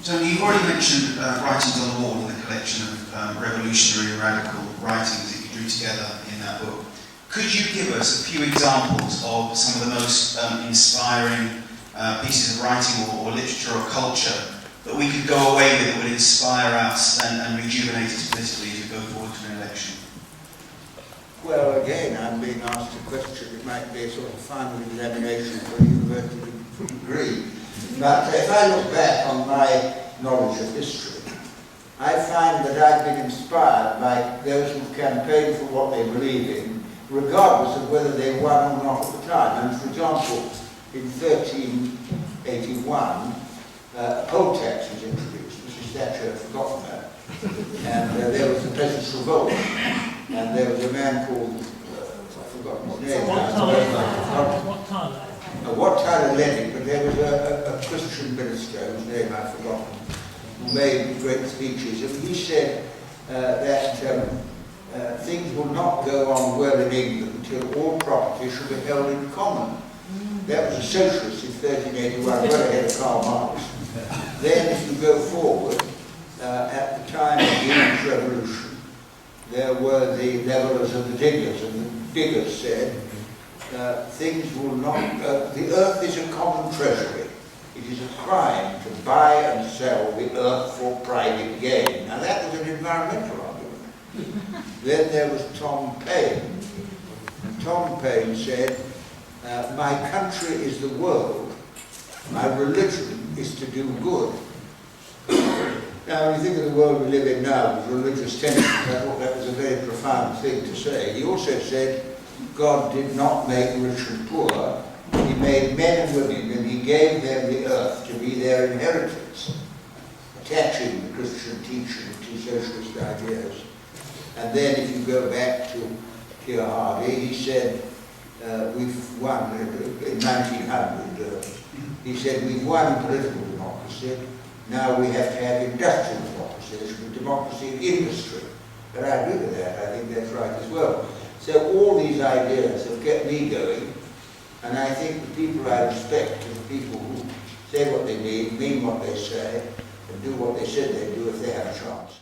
Tony, you've already mentioned Writings on the Wall and the collection of revolutionary and radical writings that you drew together in that book. Could you give us a few examples of some of the most inspiring pieces of writing or literature or culture that we could go away with that would inspire us and rejuvenate us politically as we go forward to an election? Well, again, I'm being asked a question. It might be a sort of final examination for a university degree. But if I look back on my knowledge of history, I find that I've been inspired by those who campaign for what they believe in, regardless of whether they won or not at the time. And for example, in 1381, a poll tax was introduced. Mrs. Thatcher had forgotten that. And there was the Peasants' Revolt. And there was a man called, I've forgotten his name. What Tyler led it, but there was a Christian minister whose name I've forgotten, who made great speeches, and he said that things will not go on well in England until all property shall be held in common. That was a socialist in 1381, well ahead of Karl Marx. Then, if you go forward, at the time of the English Revolution, there were the levellers and the diggers, and the diggers said, things will not, the earth is a common treasury. It is a crime to buy and sell the earth for private gain. Now that was an environmental argument. Then there was Tom Paine. And Tom Paine said, my country is the world, my religion is to do good. Now, when you think of the world we live in now with religious tensions, I thought that was a very profound thing to say. He also said, God did not make rich and poor. He made men and women, and he gave them the earth to be their inheritance, attaching the Christian teaching to socialist ideas. And then if you go back to Keir Hardie, he said, we've won, in 1900, he said, we've won political democracy, now we have to have industrial democracy, there should be democracy in industry. But I agree with that, I think that's right as well. So all these ideas have kept me going, and I think the people I respect are the people who say what they mean what they say, and do what they said they'd do if they have a chance.